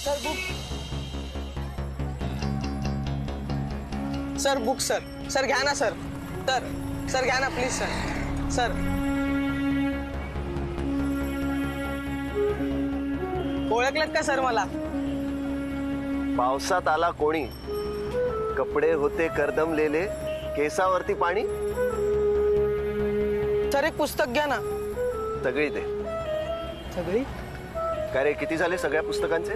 Sir book sir book sir sir घ्या ना sir sir sir घ्या ना प्लीज सर सर ओळखलत का सर मला? पावसात आला कोणी, कपडे होते करदमलेले, केसावरती पाणी. सर एक पुस्तक घ्या ना. सगळी दे. सगळी? काय रे, किती झाले सगळ्या पुस्तकांचे?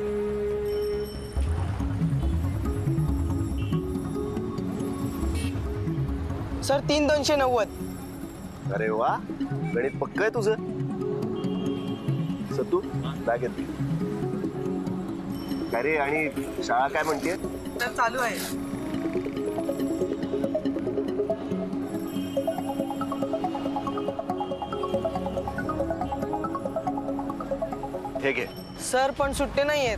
सर 3,290. अरे वा, गणित पक्क आहे तुझं. सत्तू बॅगेत दे. काय रे, आणि शाळा काय म्हणते? तर चालू आहे. हे घे. सर पण सुट्टे नाही आहेत.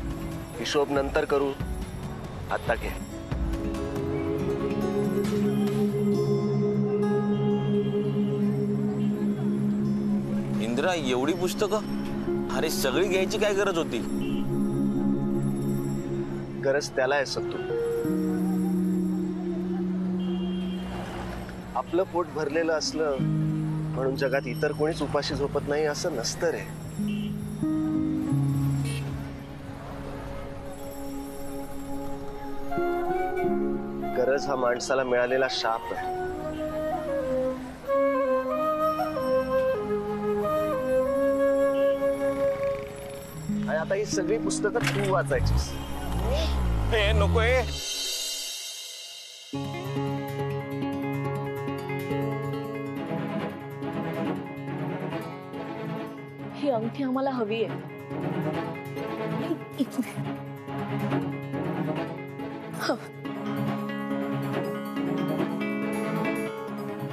हिशोब नंतर करू, आता घे. इंदिरा, एवढी पुस्तकं? अरे सगळी घ्यायची काय गरज होती? गरज त्याला आहे सत्तू. आपलं पोट भरलेलं असलं म्हणून जगात इतर कोणीच उपाशी झोपत नाही असं नसतं रे. गरज हा माणसाला मिळालेला शाप आहे. आणि आता ही सगळी पुस्तकं तू वाचायचीस. हे नकोय. ही अंगठी आम्हाला हवी आहे.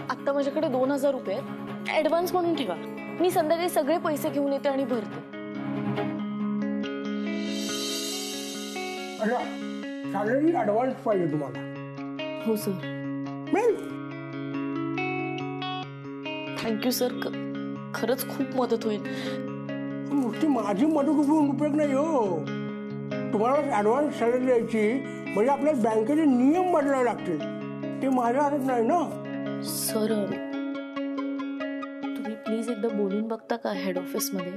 आता माझ्याकडे 2,000 रुपये ऍडव्हान्स म्हणून ठेवा. मी संध्याकाळी सगळे पैसे घेऊन येते आणि भरते. सॅलरी ऍडव्हान्स पाहिजे तुम्हाला? हो सर. Thank you sir. खरंच खूप मदत होईल. नुसती माझी मदत करून उपयोग नाही हो. तुम्हाला ऍडव्हान्स सॅलरी द्यायची म्हणजे आपल्या बँकेचे नियम बदलावे लागतील. ते माझ्या हातात नाही ना. सर तुम्ही प्लीज एकदा बोलून बघता का हेड ऑफिस मध्ये?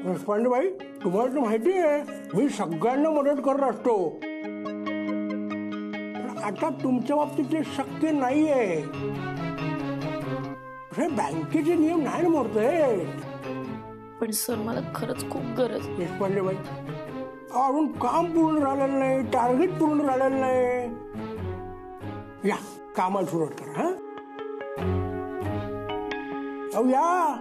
देशपांडे तुम्हाला तर माहिती आहे मी सगळ्यांना मदत करत असतो. पण आता तुमच्या बाबतीत ते शक्य नाहीये. बँकेचे नियम नाही मोडते. पण सर मला खरंच खूप गरज. देशपांडे अजून काम पूर्ण झालेलं नाही, टार्गेट पूर्ण झालेलं नाही. या कामाला सुरुवात करा. हा या.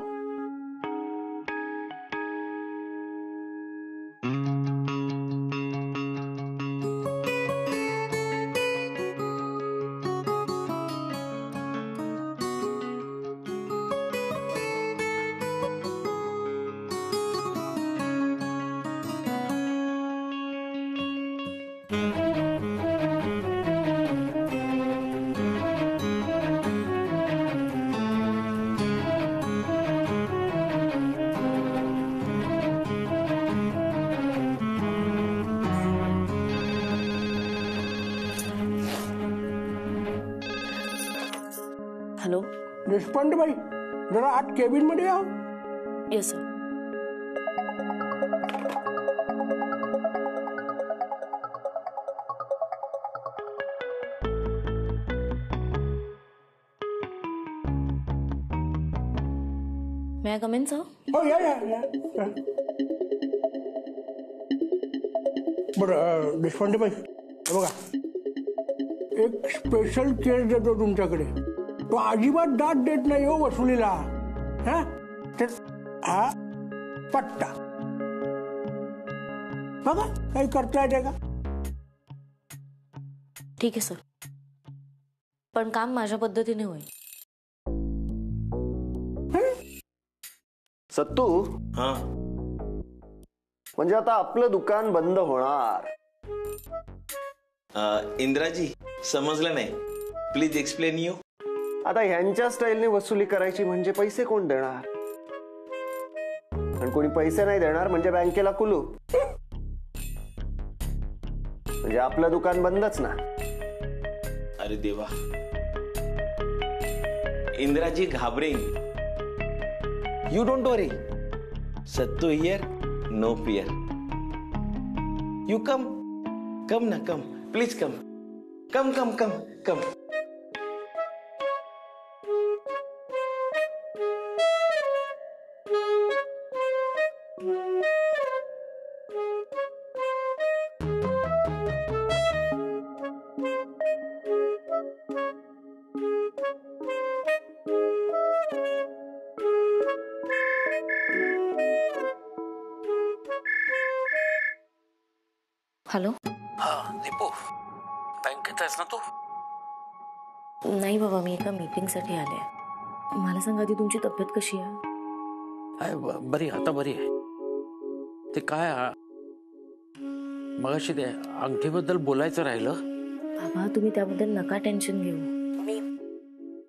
हॅलो देशपांडे जरा आत केबिन मध्ये या. Yes sir. May I come in, sir? हो या. बरं देशपांडे बघा, एक स्पेशल केस देतो तुमच्याकडे. तो अजिबात दाद देत नाही हो वसुलीला. हा पट्टा बघा काही करता येते का? ठीक आहे सर, पण काम माझ्या पद्धतीने होईल. सत्तू, हा म्हणजे आता आपलं दुकान बंद होणार. इंदिराजी समजलं नाही, प्लीज एक्सप्लेन यू. आता ह्यांच्या स्टाईलने वसुली करायची म्हणजे पैसे कोण देणार? आणि कोणी पैसे नाही देणार म्हणजे बँकेला कुलूप. म्हणजे आपलं दुकान बंदच ना. अरे देवा, इंदिराजी घाबरेंगी. You don't worry, Sattu here, no fear. You come ना, कम प्लीज, कम. हॅलो. हा दीपू, बँकेत आहेस ना तू? नाही बाबा, मी एका मीटिंगसाठी आले. मला सांगा आधी, तुमची तब्येत कशी आहे? बरी, आता बरी आहे. ते काय मगाशी ते अंगठीबद्दल बोलायचं राहिलं. बाबा, तुम्ही त्याबद्दल नका टेन्शन घेऊ.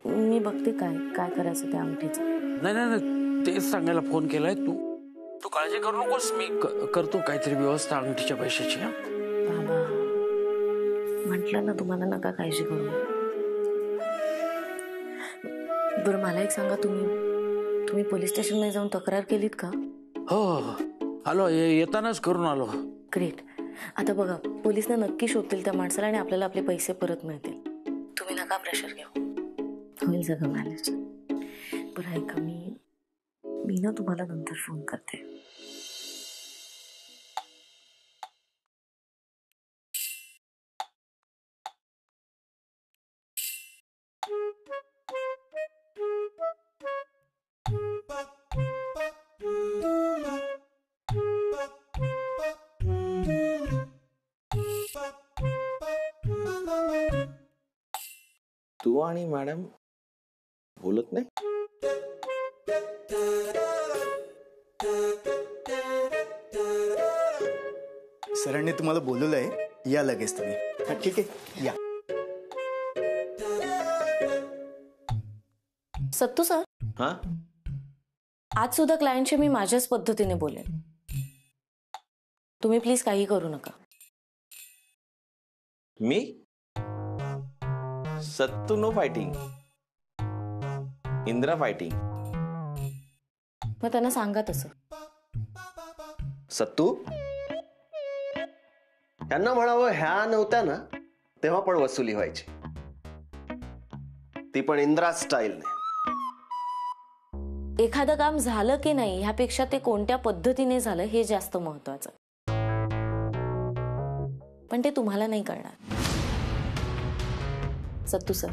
मी बघते काय करायचं त्या अंगठीचं. नाही, तेच सांगायला फोन केलाय. तू काळजी करू नकोस, मी करतो काहीतरी व्यवस्था अंगठीच्या पैशाची. बाबा, म्हटलं ना तुम्हाला, नका काळजी करू. बरं, मला एक सांगा, तुम्ही पोलीस स्टेशनमध्ये जाऊन तक्रार केलीत का? हो, आलो, येतानाच करून आलो. ग्रेट. आता बघा, पोलिस नक्की शोधतील त्या माणसाला आणि आपल्याला आपले पैसे परत मिळतील. तुम्ही नका प्रेशर घेऊ, होईल सगळं मॅनेज. बरं ऐका, मी ना तुम्हाला नंतर फोन करते. तू आणि मॅडम बोलत नाही? सरांनी तुम्हाला बोलवलंय, या लगेच तुम्ही. हा, ठीक आहे, या. सत्तू सर, हा, आज सुद्धा क्लायंटशी मी माझ्याच पद्धतीने बोलेन. तुम्ही प्लीज काही करू नका. मी सत्तू नो फायटिंग, इंदिरा फायटिंग. मग त्यांना सांगा तसं. सत्तू, त्यांना म्हणावं, ह्या नव्हत्या ना तेव्हा पण वसुली व्हायची, ती पण इंदिरा स्टाईलने. एखादं काम झालं की नाही ह्यापेक्षा ते कोणत्या पद्धतीने झालं हे जास्त महत्वाचं. पण ते तुम्हाला नाही कळणार. सत्तू सर,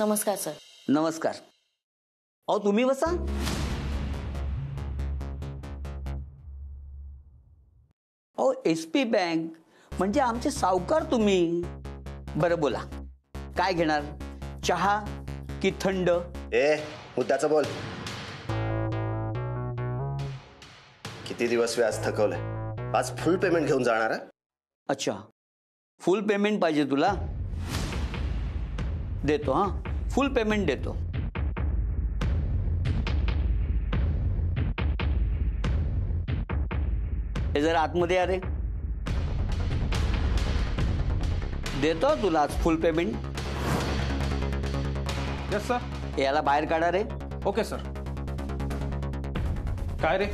नमस्कार सर. नमस्कार. अहो तुम्ही बसा. अहो SP बँक म्हणजे आमचे सावकार तुम्ही. बरं बोला, काय घेणार, चहा की थंड? मुद्द्याचं बोल. किती दिवस व्याज थकवलंय, आज फुल पेमेंट घेऊन जाणार? अच्छा, फुल पेमेंट पाहिजे तुला? देतो, हा, फुल पेमेंट देतो. हे जरा आतमध्ये या रे. देतो तुला आज फुल पेमेंट. Yes sir. याला बाहेर काढा रे. Okay sir. काय रे,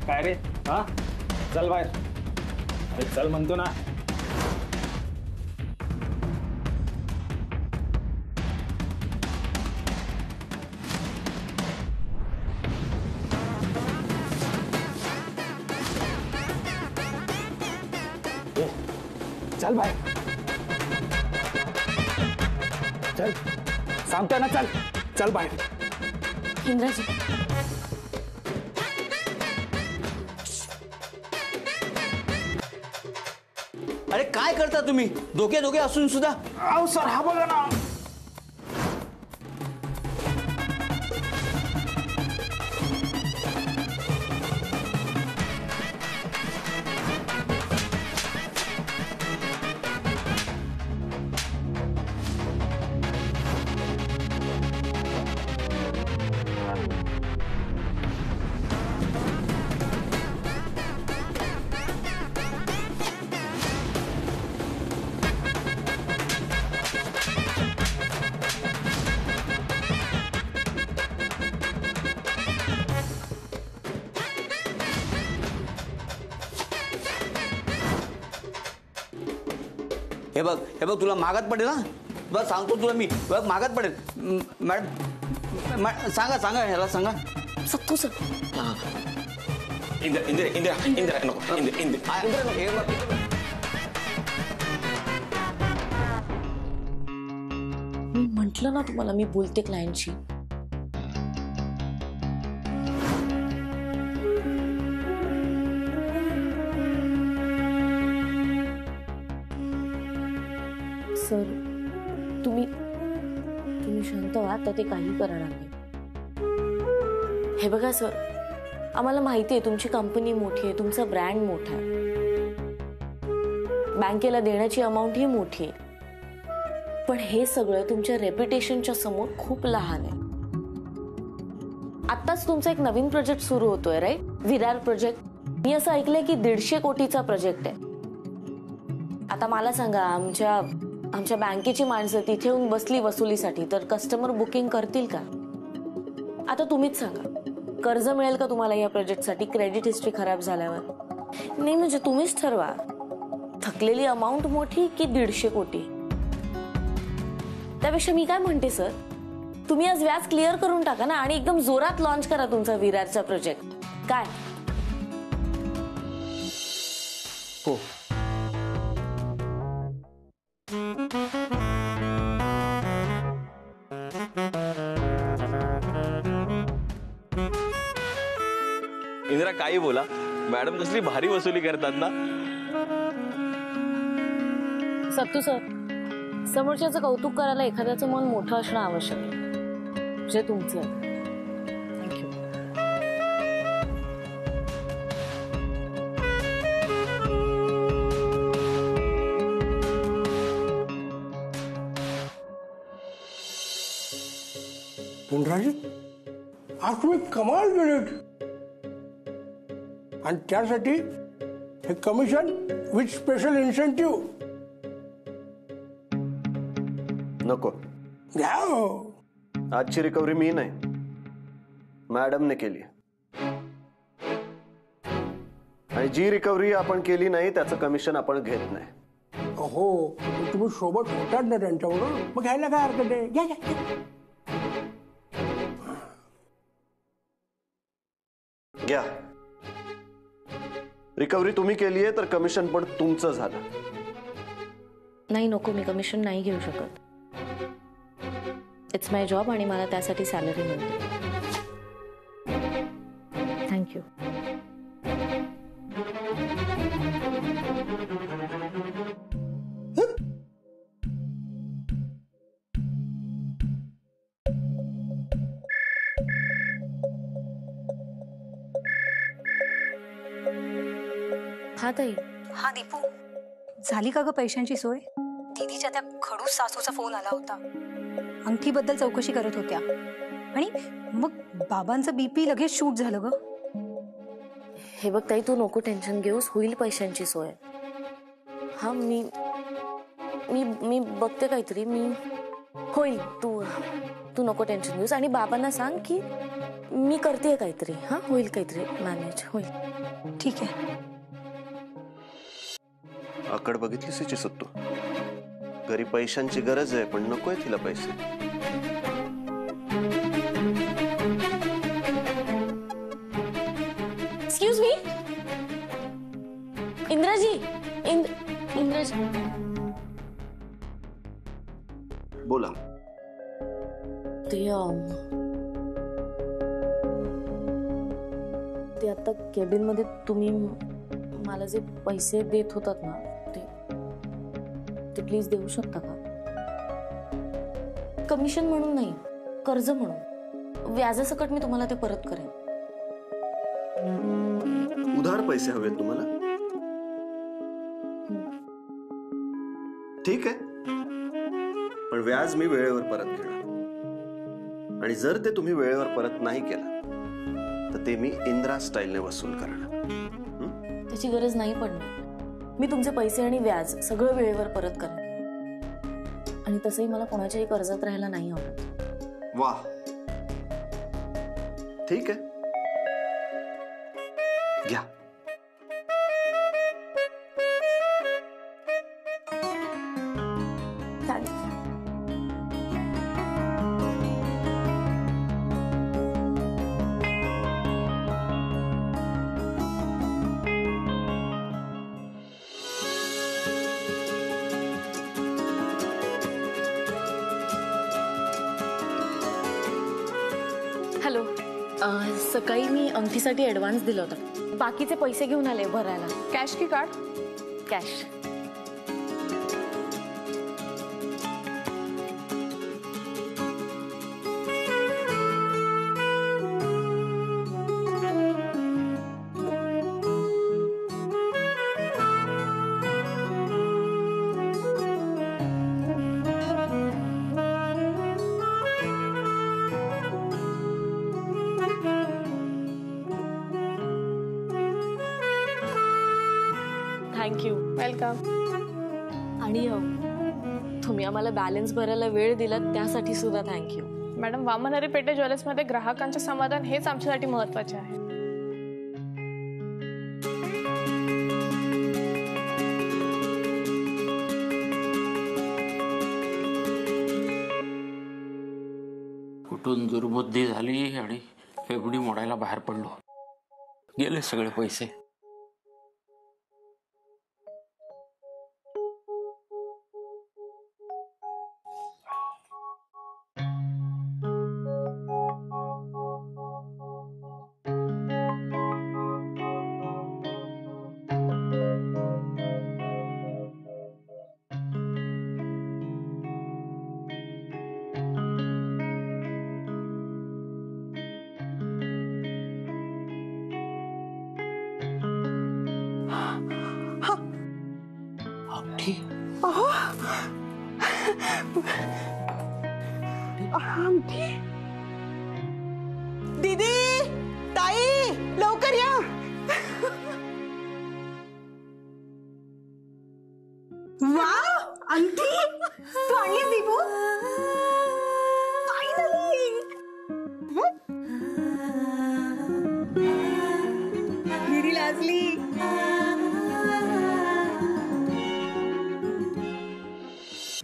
काय रे, हा, चल बाहेर. अरे चल म्हणतो ना. चल बाहेर, चल, सांगतोय ना, चल चल बाहेर. इंद्राजी, अरे काय करता तुम्ही दोघे असून सुद्धा? अहो सर, हा बघा ना. हे बघ तुला मागात पडेल ना, बस सांगतो तुला मी, बघ मागात पडेल. मॅडम सांगा ह्याला सांगा. सत्तू सर. इंदिरा नको. हे बघ. मी म्हंटल ना तुम्हाला, मी बोलते क्लायंटशी. सर तुम्ही शांत व्हा, तर ते काही करणार नाही. हे बघा सर, आम्हाला माहिती आहे तुमची कंपनी मोठी आहे, तुमचा ब्रँड मोठा आहे, बँकेला देण्याची अमाऊंट ही मोठी आहे, पण हे सगळं तुमच्या रेप्युटेशनच्या समोर खूप लहान आहे. आत्ताच तुमचा एक नवीन प्रोजेक्ट सुरू होतोय राईट, विरार प्रोजेक्ट. मी असं ऐकलंय की 150 कोटीचा प्रोजेक्ट आहे. आता मला सांगा, आमच्या बँकेची माणसं तिथे येऊन बसली वसुलीसाठी, तर कस्टमर बुकिंग करतील का? आता तुम्हीच सांगा, कर्ज मिळेल का तुम्हाला या प्रोजेक्टसाठी क्रेडिट हिस्ट्री खराब झाल्यावर? नाही म्हणजे तुम्हीच ठरवा, थकलेली अमाऊंट मोठी की 150 कोटी. त्यापेक्षा मी काय म्हणते सर, तुम्ही आज व्याज क्लिअर करून टाका ना आणि एकदम जोरात लॉन्च करा तुमचा विरारचा प्रोजेक्ट. काय? हो. इंदिरा काही बोला, मॅडम कसली भारी वसुली करतात ना. सत्तू सर, समोरच्याचं कौतुक करायला एखाद्याचं मन मोठं असणं आवश्यक आहे, जे तुमचं आहे. थँक्यू. इंद्राजी, आज तुम्ही कमाल केलीत, आणि त्यासाठी हे कमिशन विथ स्पेशल इन्सेंटिव्ह. नको. घ्या हो. आजची रिकव्हरी मी नाही, मॅडमने केली, आणि जी रिकव्हरी आपण केली नाही त्याचं कमिशन आपण घेत नाही. हो, तुम्ही सोबत होतात ना त्यांच्याबरोबर, मग घ्यायला काय हरकत आहे? घ्या घ्या. घ्या. रिकव्हरी तुम्ही केली आहे तर कमिशन पण तुमचं झालं. नाही नको, मी कमिशन नाही घेऊ शकत. इट्स माय जॉब आणि मला त्यासाठी सॅलरी मिळते. थँक्यू. हा ताई. हा दीपू, झाली का ग पैशांची सोय? दीदीच्या त्या खडूस सासूचा फोन आला होता, अंगठीबद्दल चौकशी करत होत्या, आणि मग बाबांचं बीपी लगेच शूट झालं ग. हे बघ ताई, तू नको टेन्शन घेऊस, होईल पैशांची सोय. हा मी मी मी बघते काहीतरी, मी होईल. तू नको टेन्शन घेऊस, आणि बाबांना सांग की मी करते काहीतरी. हा होईल, काहीतरी मॅनेज होईल. ठीक आहे. आकड बघितलीस हिची सत्तू, घरी पैशांची गरज आहे पण नकोय तिला पैसे. Excuse me, इंद्राजी. इंद्राजी, बोला. ते आता केबिन मध्ये तुम्ही मला जे पैसे देत होतात ना, ते प्लीज देऊ शकता का? कमिशन म्हणून नाही, कर्ज म्हणून. व्याजासकट मी तुम्हाला ते परत करेन. उधार पैसे हवेत तुम्हाला? ठीक आहे, पण व्याज मी वेळेवर परत घेणार, आणि जर ते तुम्ही वेळेवर परत नाही केलं तर ते मी इंदिरा स्टाईलने वसूल करणार. त्याची गरज नाही पडणार. मी तुमचे पैसे आणि व्याज सगळं वेळेवर परत करेन, आणि तसंही मला कोणाच्याही कर्जात राहायला नाही आवडत. वा, ठीक आहे, घ्या. हॅलो. सकाळी मी अंगठीसाठी ॲडव्हान्स दिला होता. बाकीचे पैसे घेऊन आले भरायला. कॅश की कार्ड? कॅश. थँक्यू. वेलकम. आणि तुम्ही आम्हाला बॅलन्स भरायला वेळ दिलात त्यासाठी सुद्धा थँक्यू. मॅडम, वामनहरी पेठे ज्वेलर्समध्ये ग्राहकांचे समाधान हेच आमच्यासाठी महत्त्वाचे आहे. कुठून दुर्बुद्धी झाली आणि फेगुडी मोडायला बाहेर पडलो. गेले सगळे पैसे. दीदी, ताई, लवकर या. वा, अंगठी तू आणली दीपू? फायनली. गिरी लाजली.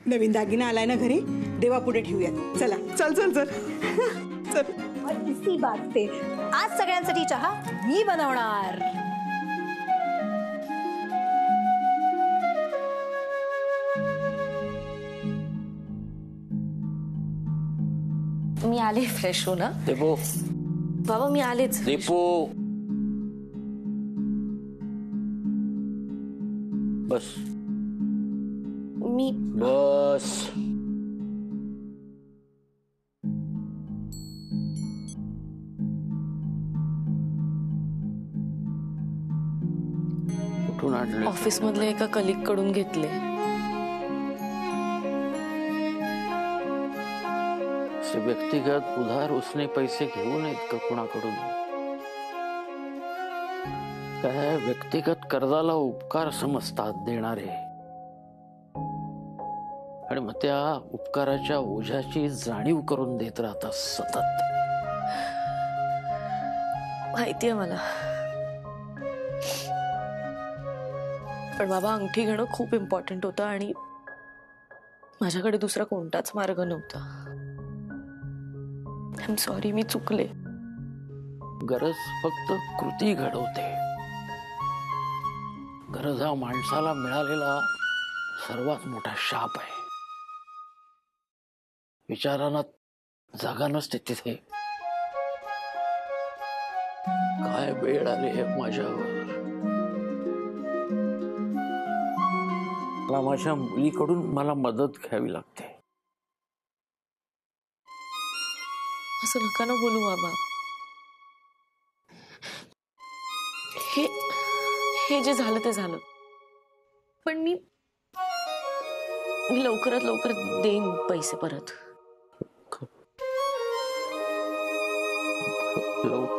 नवीन दागिना आलाय ना घरी, देवा पुढे ठेवूयात. चला. चल चल चल चल. इसी बात पे आज सगळ्यांसाठी चहा मी बनवणार. मी आले फ्रेश हो ना. दीपू, बाबा मी आलेच. दीपू बस. मी बस. कुठून आणले? ऑफिस मधले एका कलिग कडून घेतले. व्यक्तिगत उधार उसने पैसे घेऊ नयेत का कुणाकडून? काय व्यक्तिगत कर्जाला उपकार समजतात देणारे, आणि मग त्या उपकाराच्या ओझ्याची जाणीव करून देत राहतात सतत. माहितीये मला, पण बाबा अंगठी घेणं खूप इम्पॉर्टंट होतं आणि माझ्याकडे दुसरा कोणताच मार्ग नव्हता. आय एम सॉरी, मी चुकले. गरज फक्त कृती घडवते. गरज हा माणसाला मिळालेला सर्वात मोठा शाप आहे. विचारांना जागा नसते तिथे. काय वेळ आली आहे माझ्यावर. मला माझ्या मुलीकडून मला मदत घ्यावी लागते. असं नका ना बोलू बाबा. हे जे झालं ते झालं, पण मी लवकरात लवकर देईन पैसे परत. लवकर